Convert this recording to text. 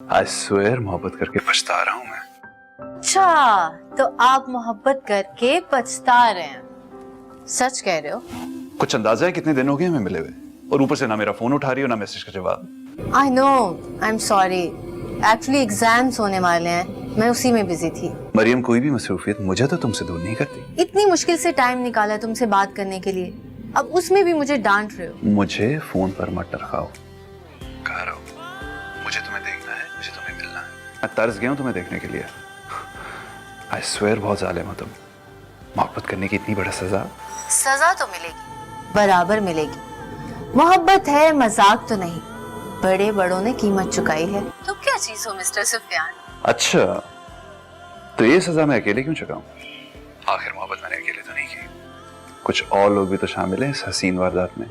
I swear मोहब्बत करके पछता रहा हूँ मैं। अच्छा, तो आप मोहब्बत करके पछता रहे हैं, सच कह रहे हो? कुछ अंदाजा है कितने दिन हो गए हमें मिले हुए, और ऊपर से ना मेरा फोन उठा रही हो ना मैसेज का जवाब। I know, I am sorry, actually exams होने वाले हैं, मैं उसी में बिजी थी। मरियम, कोई भी मसरूफियत मुझे तो तुमसे दूर नहीं करती। इतनी मुश्किल से टाइम निकाला तुमसे बात करने के लिए, अब उसमें भी मुझे डांट रहे हो। मुझे फोन पर मत टरकाओ, कह रहा हूं मुझे तुम्हें देखना है, मुझे तुम्हें मिलना है। मैं तरस गया हूं तुम्हें देखने के लिए। आई स्वेयर बहुत जालिम हो तुम। मोहब्बत करने की इतनी बड़ी सजा। सजा तो मिलेगी, बराबर मिलेगी। मोहब्बत है, मजाक तो नहीं। बड़े बड़ों ने कीमत चुकाई है। तो क्या चीज हो मिस्टर सुफियान? अच्छा, तो ये सजा मैं अकेले क्यों चुकाऊं? आखिर मोहब्बत मैंने अकेले तो नहीं की, कुछ और लोग भी तो शामिल हैं इस हसीन वारदात में।